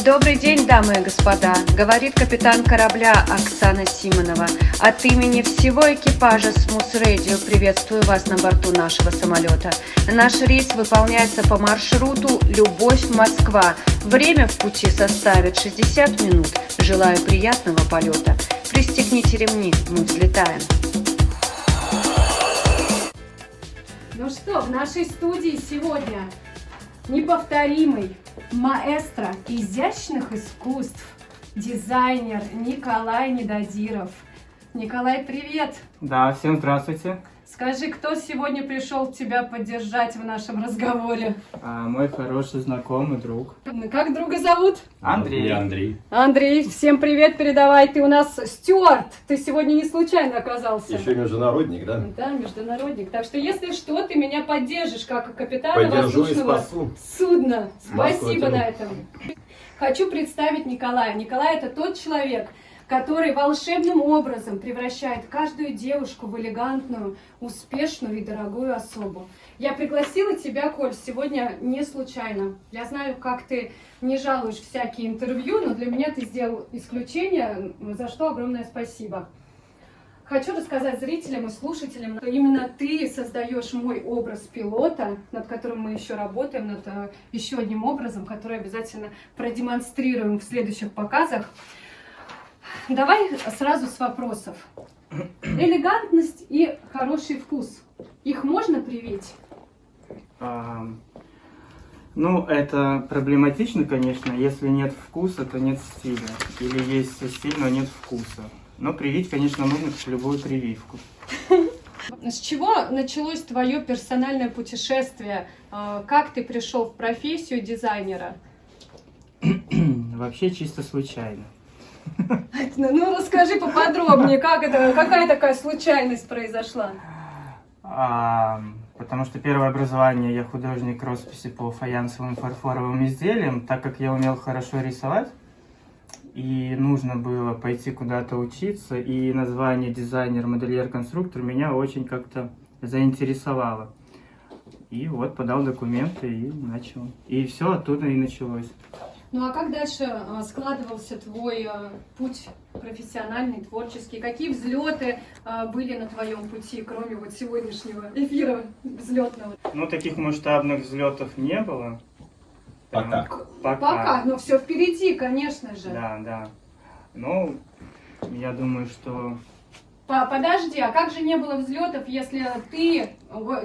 Добрый день, дамы и господа, говорит капитан корабля Оксана Симонова. От имени всего экипажа Smooth Radio приветствую вас на борту нашего самолета. Наш рейс выполняется по маршруту Любовь-Москва. Время в пути составит 60 минут. Желаю приятного полета. Пристегните ремни, мы взлетаем. Ну что, в нашей студии сегодня неповторимый маэстро изящных искусств, дизайнер Николай Недодиров. Николай, привет! Да, всем здравствуйте. Скажи, кто сегодня пришел тебя поддержать в нашем разговоре? Мой хороший знакомый друг. Как друга зовут? Андрей. Андрей, всем привет передавай. Ты у нас стюард. Ты сегодня не случайно оказался. Еще международник, да? Да, международник. Так что, если что, ты меня поддержишь, как капитана Поддержу и воздушного спасу. судна. Москва Спасибо тяну. на этом. Хочу представить Николая. Николай — это тот человек, который волшебным образом превращает каждую девушку в элегантную, успешную и дорогую особу. Я пригласила тебя, Коль, сегодня не случайно. Я знаю, как ты не жалуешь всякие интервью, но для меня ты сделал исключение, за что огромное спасибо. Хочу рассказать зрителям и слушателям, что именно ты создаешь мой образ пилота, над которым мы еще работаем, над еще одним образом, который обязательно продемонстрируем в следующих показах. Давай сразу с вопросов. Элегантность и хороший вкус. Их можно привить? Ну, это проблематично, конечно. Если нет вкуса, то нет стиля. Или есть стиль, но нет вкуса. Но привить, конечно, нужно как любую прививку. С чего началось твое персональное путешествие? Как ты пришел в профессию дизайнера? Вообще чисто случайно. Ну, расскажи поподробнее, как это, какая такая случайность произошла? Потому что первое образование я художник росписи по фаянсовым фарфоровым изделиям, так как я умел хорошо рисовать, и нужно было пойти куда-то учиться, и название дизайнер, модельер, конструктор меня очень как-то заинтересовало. И вот подал документы и начал. И все оттуда и началось. Ну а как дальше складывался твой путь профессиональный, творческий? Какие взлеты были на твоем пути, кроме вот сегодняшнего эфира взлетного? Ну, таких масштабных взлетов не было. Пока. Пока, но все впереди, конечно же. Да. Ну, я думаю, что... Подожди, а как же не было взлетов, если ты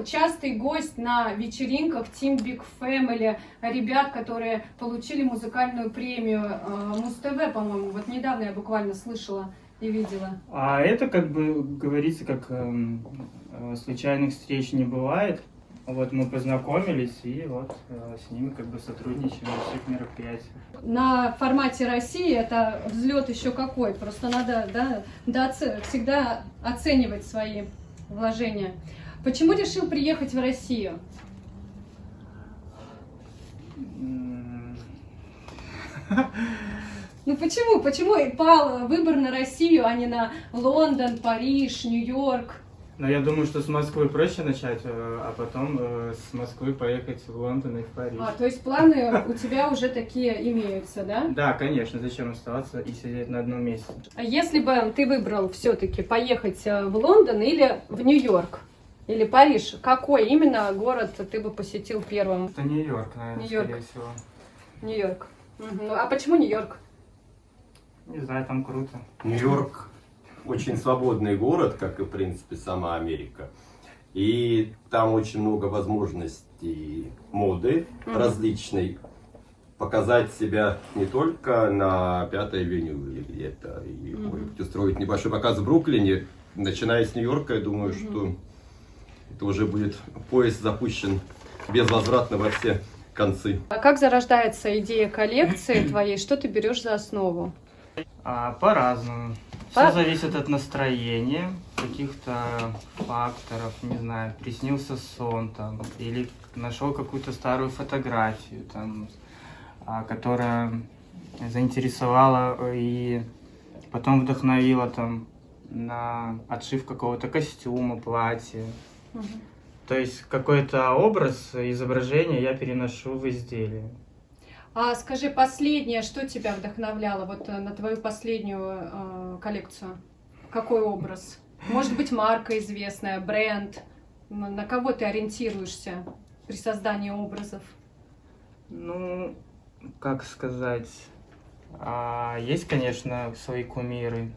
частый гость на вечеринках Team Big Family, ребят, которые получили музыкальную премию Муз-ТВ, по-моему, вот недавно я буквально слышала и видела. А это, как бы говорится, как случайных встреч не бывает. Вот мы познакомились и вот с ними как бы сотрудничаем на всех мероприятиях. На формате России это взлет еще какой, просто надо всегда оценивать свои вложения. Почему решил приехать в Россию? Ну почему? Почему пал выбор на Россию, а не на Лондон, Париж, Нью-Йорк? Но я думаю, что с Москвы проще начать, а потом с Москвы поехать в Лондон и в Париж. То есть планы у тебя уже такие имеются, да? Да, конечно, зачем оставаться и сидеть на одном месте. А если бы ты выбрал все-таки поехать в Лондон или в Нью-Йорк, или Париж, какой именно город ты бы посетил первым? Это Нью-Йорк, наверное, Нью-Йорк. скорее всего. Нью-Йорк. Мгм. А почему Нью-Йорк? Не знаю, там круто. Нью-Йорк очень свободный город, как и, в принципе, сама Америка. И там очень много возможностей моды различной. Показать себя не только на 5-й авеню или где-то. И может быть, устроить небольшой показ в Бруклине. Начиная с Нью-Йорка, я думаю, что это уже будет поезд запущен безвозвратно во все концы. А как зарождается идея коллекции твоей? Что ты берешь за основу? По-разному. Все зависит от настроения, каких-то факторов, не знаю, приснился сон там, или нашел какую-то старую фотографию, там, которая заинтересовала и потом вдохновила там на отшив какого-то костюма, платья. То есть какой-то образ, изображение я переношу в изделие. А скажи, последнее, что тебя вдохновляло вот на твою последнюю коллекцию? Какой образ? Может быть, марка известная, бренд? На кого ты ориентируешься при создании образов? Ну, как сказать, есть, конечно, свои кумиры,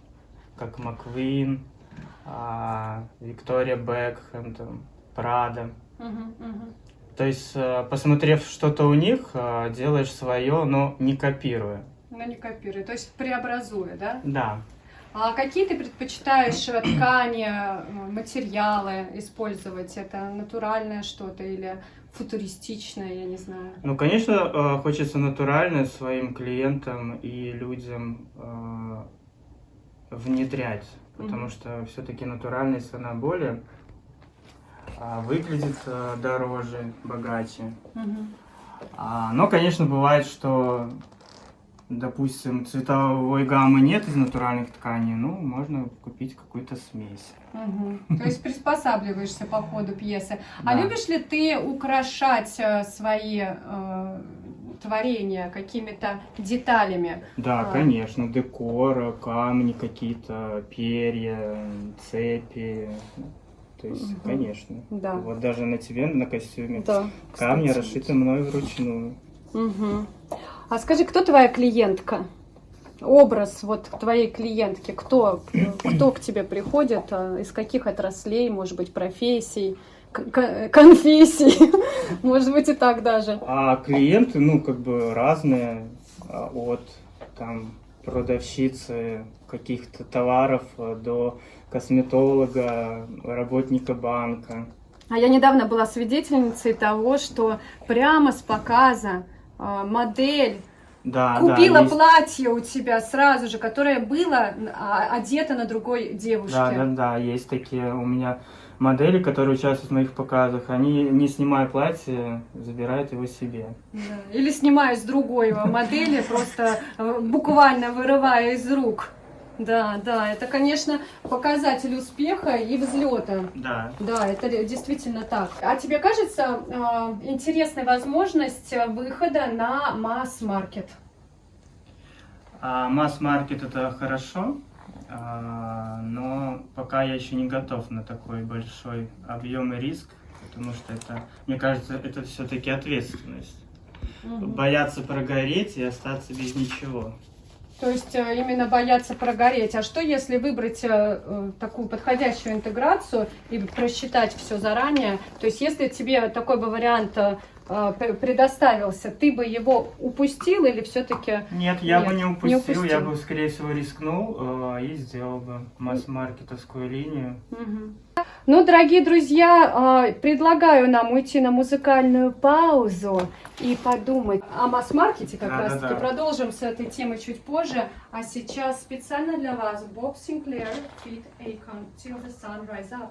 как Маквин, Виктория Бекхэм, там, Прада. То есть, посмотрев что-то у них, делаешь свое, но не копируя. Ну, не копируя, то есть преобразуя, да? Да. А какие ты предпочитаешь ткани, материалы использовать? Это натуральное что-то или футуристичное, я не знаю? Ну, конечно, хочется натурально своим клиентам и людям внедрять, потому что все-таки натуральность, она более выглядит дороже, богаче. Но, конечно, бывает, что, допустим, цветовой гаммы нет из натуральных тканей, ну, можно купить какую-то смесь. То есть приспосабливаешься по ходу пьесы. А Да. любишь ли ты украшать свои творения какими-то деталями? Да, конечно, декор, камни какие-то, перья, цепи. То есть, конечно. Да. Вот даже на тебе, на костюме, Да. камни кстати. расшиты мной вручную. А скажи, кто твоя клиентка? Образ вот твоей клиентки, кто к тебе приходит, из каких отраслей, может быть, профессий, конфессий, может быть, и так даже. А клиенты, ну, как бы разные, от там продавщицы каких-то товаров до косметолога, работника банка. А я недавно была свидетельницей того, что прямо с показа модель Да, купила да, есть. платье у тебя сразу же, которое было одето на другой девушке. Да, есть такие у меня модели, которые участвуют в моих показах. Они, не снимая платье, забирают его себе. Да. Или снимая с другой модели, просто буквально вырывая из рук. Да, это, конечно, показатель успеха и взлета. Да. Да, это действительно так. А тебе кажется интересной возможность выхода на масс-маркет? Масс-маркет это хорошо, но пока я еще не готов на такой большой объем и риск, потому что это, мне кажется, это все-таки ответственность. Бояться прогореть и остаться без ничего. То есть именно бояться прогореть. А что если выбрать такую подходящую интеграцию и просчитать все заранее? То есть если тебе такой бы вариант предоставился, ты бы его упустил или все-таки... Нет, я бы не упустил, я упустил. бы, скорее всего, рискнул и сделал бы масс-маркетовскую линию. Ну, дорогие друзья, предлагаю нам уйти на музыкальную паузу и подумать о масс-маркете как раз-таки. Продолжим с этой темы чуть позже. А сейчас специально для вас Боб Синклер, Feat Akon, Till the Sun Rise Up.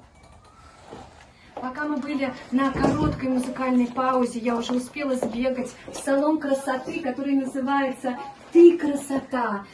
Пока мы были на короткой музыкальной паузе, я уже успела сбегать в салон красоты, который называется «Ты красота».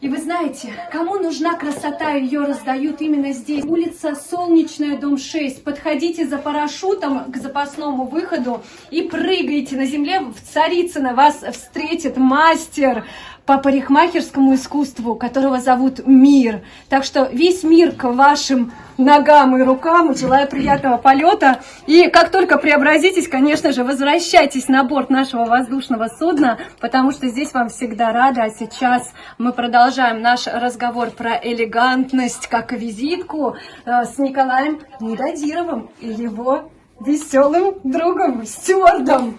И вы знаете, кому нужна красота, ее раздают именно здесь. Улица Солнечная, дом 6. Подходите за парашютом к запасному выходу и прыгайте на земле. В Царицыно вас встретит мастер по парикмахерскому искусству, которого зовут Мир. Так что весь мир к вашим ногам и рукам. Желаю приятного полета. И как только преобразитесь, конечно же, возвращайтесь на борт нашего воздушного судна, потому что здесь вам всегда рады. А сейчас мы продолжаем наш разговор про элегантность как визитку с Николаем Недодировым и его веселым другом, стюардом.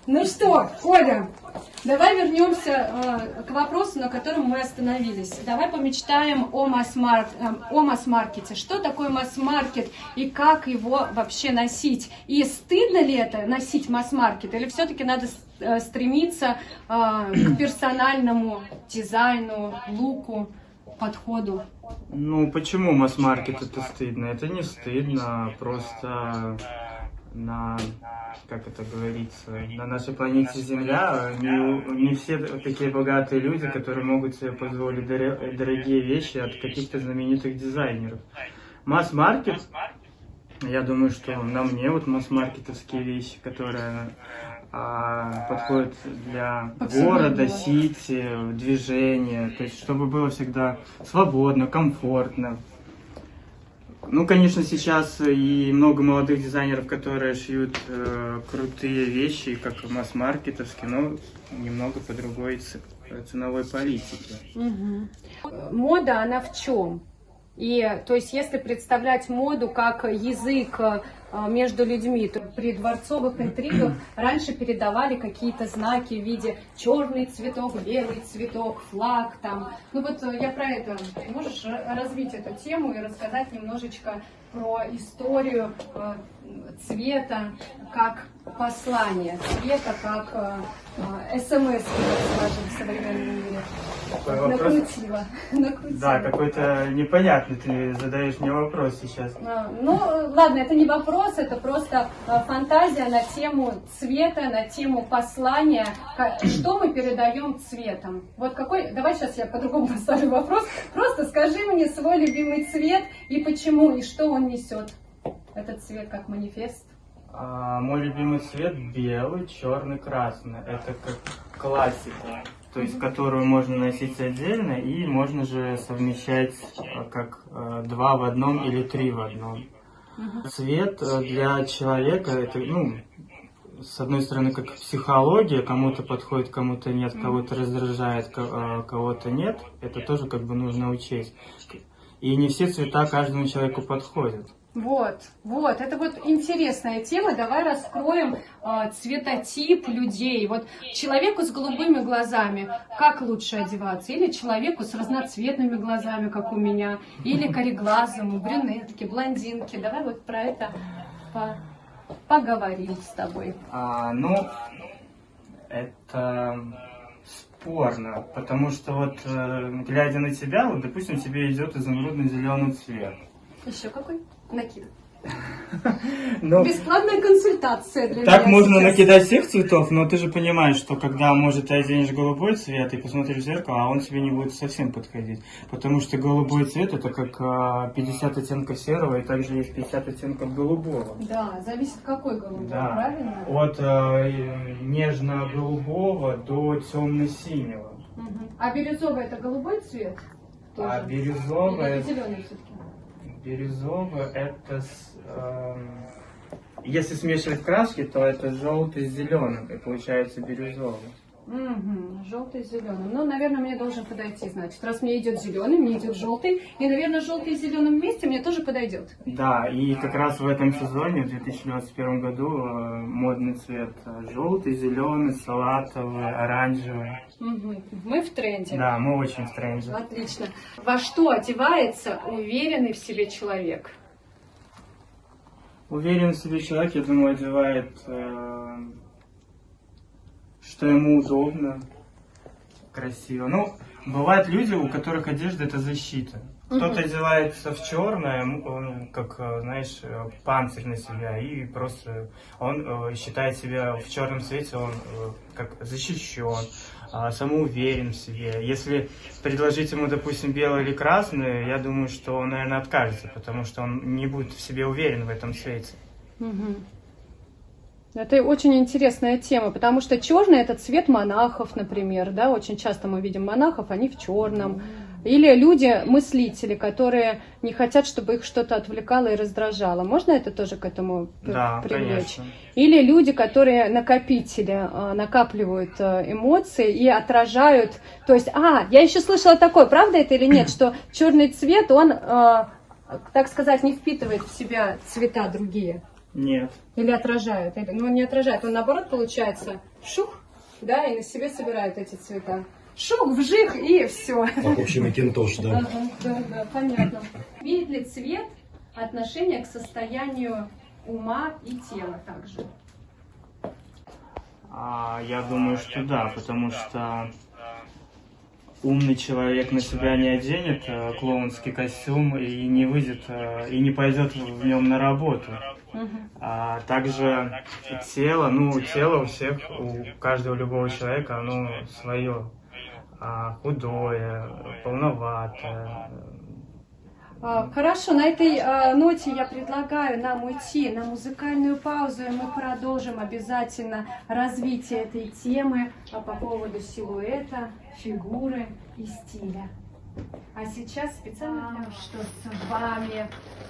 Ну что, Оля, давай вернемся к вопросу, на котором мы остановились. Давай помечтаем о масс-маркете. Что такое масс-маркет и как его вообще носить? И стыдно ли это носить масс-маркет? Или все-таки надо стремиться к персональному дизайну, луку, подходу? Ну, почему масс-маркет это стыдно? Это не стыдно, просто как это говорится, на нашей планете Земля не все такие богатые люди, которые могут себе позволить дорогие вещи от каких-то знаменитых дизайнеров. Масс-маркет, я думаю, что на мне вот масс-маркетовские вещи, которые подходит для Повседневного. города, сити, движения, то есть чтобы было всегда свободно, комфортно. Ну, конечно, сейчас и много молодых дизайнеров, которые шьют крутые вещи, как масс-маркетовские, но немного по другой ценовой политике. Мода, она в чем? И, то есть, если представлять моду как язык между людьми, то при дворцовых интригах раньше передавали какие-то знаки в виде черный цветок, белый цветок, флаг там. Ну вот я про это. Можешь развить эту тему и рассказать немножечко про историю цвета как послание, цвета как СМС, скажем, в современном мире. Такой вопрос. Накрутила. Да, какой-то непонятный ты задаешь мне вопрос сейчас. Ну, ладно, это не вопрос, это просто фантазия на тему цвета, на тему послания. Что мы передаем цветом? Вот какой, давай сейчас я по-другому поставлю вопрос. Просто скажи мне свой любимый цвет и почему, и что он несет. Этот цвет как манифест. Мой любимый цвет белый, черный, красный. Это как классика, то есть которую можно носить отдельно и можно же совмещать как 2 в одном или 3 в одном. Цвет для человека это, ну, с одной стороны, как психология, кому-то подходит, кому-то нет, кого-то раздражает, кого-то нет. Это тоже как бы нужно учесть. И не все цвета каждому человеку подходят. Вот, это вот интересная тема. Давай раскроем цветотип людей. Вот человеку с голубыми глазами, как лучше одеваться? Или человеку с разноцветными глазами, как у меня? Или кореглазому, брюнетке, блондинке? Давай вот про это поговорим с тобой. Ну, это спорно, потому что вот, глядя на тебя, вот, допустим, тебе идет изумрудно-зеленый цвет. Еще какой? Накид. Ну, Бесплатная консультация для так меня можно сейчас. накидать всех цветов, но ты же понимаешь, что когда, может, ты оденешь голубой цвет и посмотришь в зеркало, а он тебе не будет совсем подходить. Потому что голубой цвет это как 50 оттенков серого, и также есть 50 оттенков голубого. Да, зависит какой голубой, Да. правильно? От нежно-голубого до темно-синего. А бирюзовый это голубой цвет? Тоже? А бирюзовый... Или это зеленый все-таки? Бирюзовый это, если смешивать краски, то это желтый с зеленым, и получается бирюзовый. Желтый с зеленым. Ну, наверное, мне должен подойти, значит. Раз мне идет зеленый, мне идет желтый. И, наверное, желтый с зеленым вместе мне тоже подойдет. Да, и как раз в этом сезоне, в 2021 году, модный цвет желтый, зеленый, салатовый, оранжевый. Мы в тренде. Да, мы очень в тренде. Отлично. Во что одевается уверенный в себе человек? Уверен в себе человек, я думаю, одевает, что ему удобно, красиво. Ну, бывают люди, у которых одежда это защита. Кто-то одевается в черное, он, как, знаешь, панцирь на себя, и просто он считает себя в черном цвете, он как защищен, самоуверен в себе. Если предложить ему, допустим, белый или красный, я думаю, что он, наверное, откажется, потому что он не будет в себе уверен в этом цвете. Это очень интересная тема, потому что черный это цвет монахов, например, да, очень часто мы видим монахов, они в черном. Или люди-мыслители, которые не хотят, чтобы их что-то отвлекало и раздражало. Можно это тоже к этому привлечь? Конечно. Или люди, которые накопители, накапливают эмоции и отражают. То есть, я еще слышала такое, правда это или нет, что черный цвет, он, так сказать, не впитывает в себя цвета другие. Нет. Или отражают. Ну, не отражает, он наоборот получается шух, да, и на себе собирают эти цвета. Шух, вжих и все. В общем, Макинтош, да. Да, понятно. Имеет ли цвет отношение к состоянию ума и тела также? Я думаю, что да, потому что умный человек на себя не оденет клоунский костюм и не выйдет, и не пойдет в нем на работу. А также тело, тело у всех, у каждого любого человека, оно свое. Худое, полноватое. Хорошо, на этой ноте я предлагаю нам уйти на музыкальную паузу, и мы продолжим обязательно развитие этой темы по поводу силуэта, фигуры и стиля. А сейчас специально, что с вами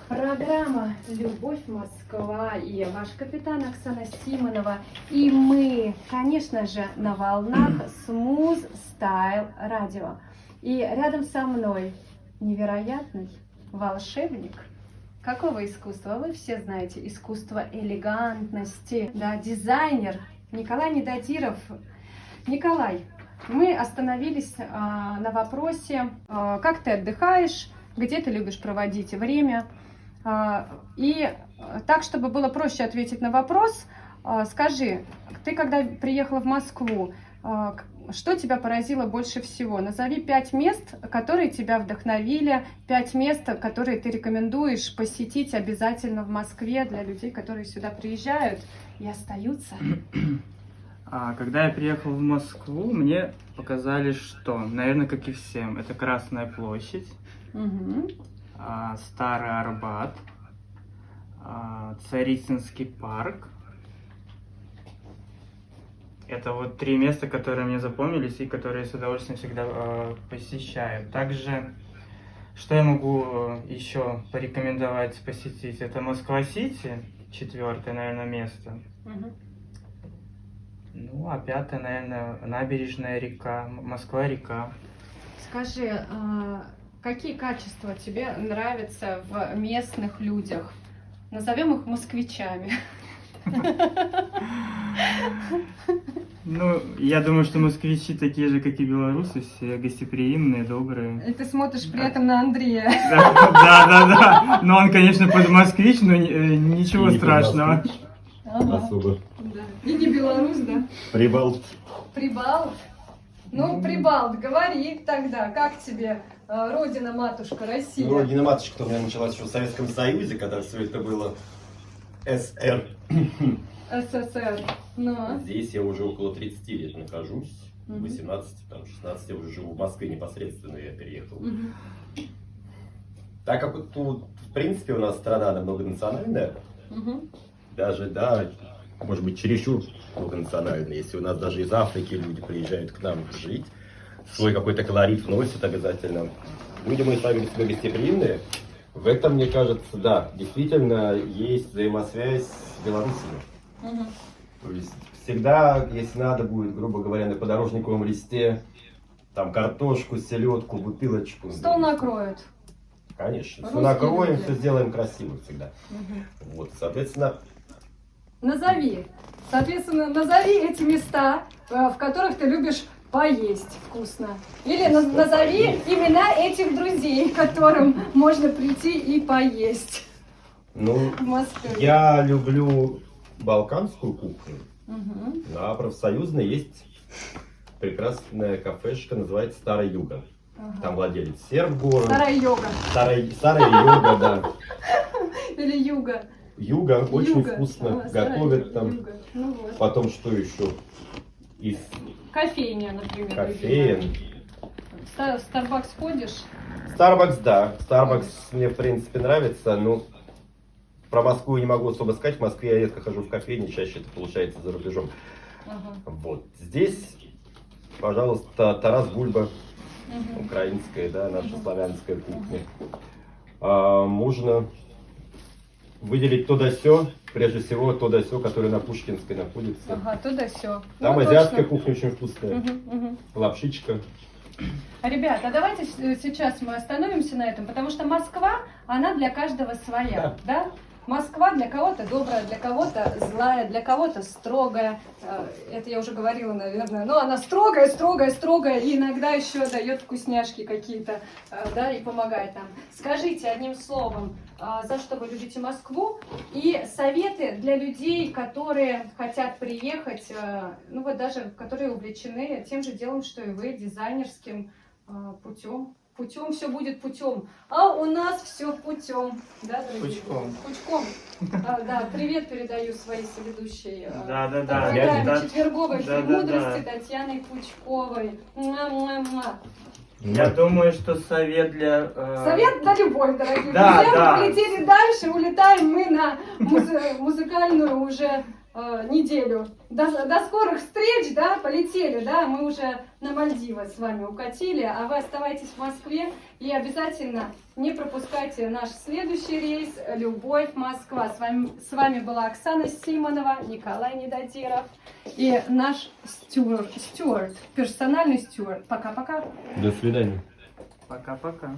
программа «Любовь Москва» и ваш капитан Оксана Симонова. И мы, конечно же, на волнах Smooth Style Radio. И рядом со мной невероятный волшебник. Какого искусства? Вы все знаете, искусство элегантности, да, дизайнер Николай Недодиров. Николай, мы остановились на вопросе, как ты отдыхаешь, где ты любишь проводить время. И так, чтобы было проще ответить на вопрос, скажи, ты когда приехала в Москву, что тебя поразило больше всего? Назови 5 мест, которые тебя вдохновили, 5 мест, которые ты рекомендуешь посетить обязательно в Москве для людей, которые сюда приезжают и остаются. Когда я приехал в Москву, мне показали, что, наверное, как и всем, это Красная площадь, Старый Арбат, Царицынский парк. Это вот 3 места, которые мне запомнились и которые я с удовольствием всегда посещаю. Также, что я могу еще порекомендовать посетить? Это Москва-Сити, 4-е, наверное, место. Ну, а 5-е, наверное, набережная река, Москва-река. Скажи, какие качества тебе нравятся в местных людях? Назовем их москвичами. Ну, я думаю, что москвичи такие же, как и белорусы, все гостеприимные, добрые. И ты смотришь при этом на Андрея. Да. Но он, конечно, подмосквич, но ничего страшного. Особо. И не белорус, да? Прибалт. Прибалт? Ну, Прибалт, говори тогда, как тебе родина-матушка Россия? Ну, родина-матушка у меня началась еще в Советском Союзе, когда все это было СССР. СССР. Ну. Здесь я уже около 30 лет нахожусь. 18, там, 16 я уже живу в Москве непосредственно, я переехал. Так как вот тут, в принципе, у нас страна многонациональная, даже, да, может быть, чересчур многонациональная. Если у нас даже из Африки люди приезжают к нам жить, свой какой-то колорит вносят обязательно. Люди мы сами себе гостеприимные. В этом, мне кажется, да, действительно есть взаимосвязь с белорусами. То есть всегда, если надо будет, грубо говоря, на подорожниковом листе, там картошку, селедку, бутылочку. Стол накроют. Конечно. Все накроем, все сделаем красиво всегда. Вот, соответственно. Назови эти места, в которых ты любишь поесть вкусно. Или назови имена этих друзей, к которым можно прийти и поесть. Ну, в Москве. Я люблю балканскую кухню. На профсоюзной есть прекрасная кафешка, называется Старая Юга. Там владелец серб город. Старая йога. Старая йога, да. Или юга. Юга очень Юга. вкусно Старая готовят там. юга. Ну вот. Потом что еще? Из Кофейня, например. кофеен. В Starbucks ходишь? Starbucks, да. Starbucks мне, в принципе, нравится. Но про Москву не могу особо сказать. В Москве я редко хожу в кофейни, чаще это получается за рубежом. Вот. Здесь, пожалуйста, Тарас Бульба. Украинская, да, наша славянская кухня. Можно выделить то да сё, прежде всего то да сё, которое на Пушкинской находится. То да сё. Там ну, азиатская точно. Кухня очень вкусная. Лапшичка. Ребята, а давайте сейчас мы остановимся на этом, потому что Москва, она для каждого своя, да? Москва для кого-то добрая, для кого-то злая, для кого-то строгая. Это я уже говорила, наверное. Но она строгая, и иногда еще дает вкусняшки какие-то, да, и помогает нам. Скажите одним словом, за что вы любите Москву, и советы для людей, которые хотят приехать, ну вот даже которые увлечены тем же делом, что и вы, дизайнерским путем. Путем все будет путем. А у нас все путем. Да, дорогие? Пучком. Да, привет передаю своей соведущей. Да. Программе четверговой Да. мудрости Татьяны Пучковой. Муа-муа-муа. Я думаю, что совет для... Совет на любовь, дорогие Да, друзья. да. Мы полетели дальше, улетаем мы на музыкальную уже неделю. До скорых встреч, да, полетели, да, мы уже на Мальдивы с вами укатили, а вы оставайтесь в Москве и обязательно не пропускайте наш следующий рейс «Любовь, Москва». С вами была Оксана Симонова, Николай Недодиров и наш стюард, персональный стюард. Пока-пока. До свидания. Пока-пока.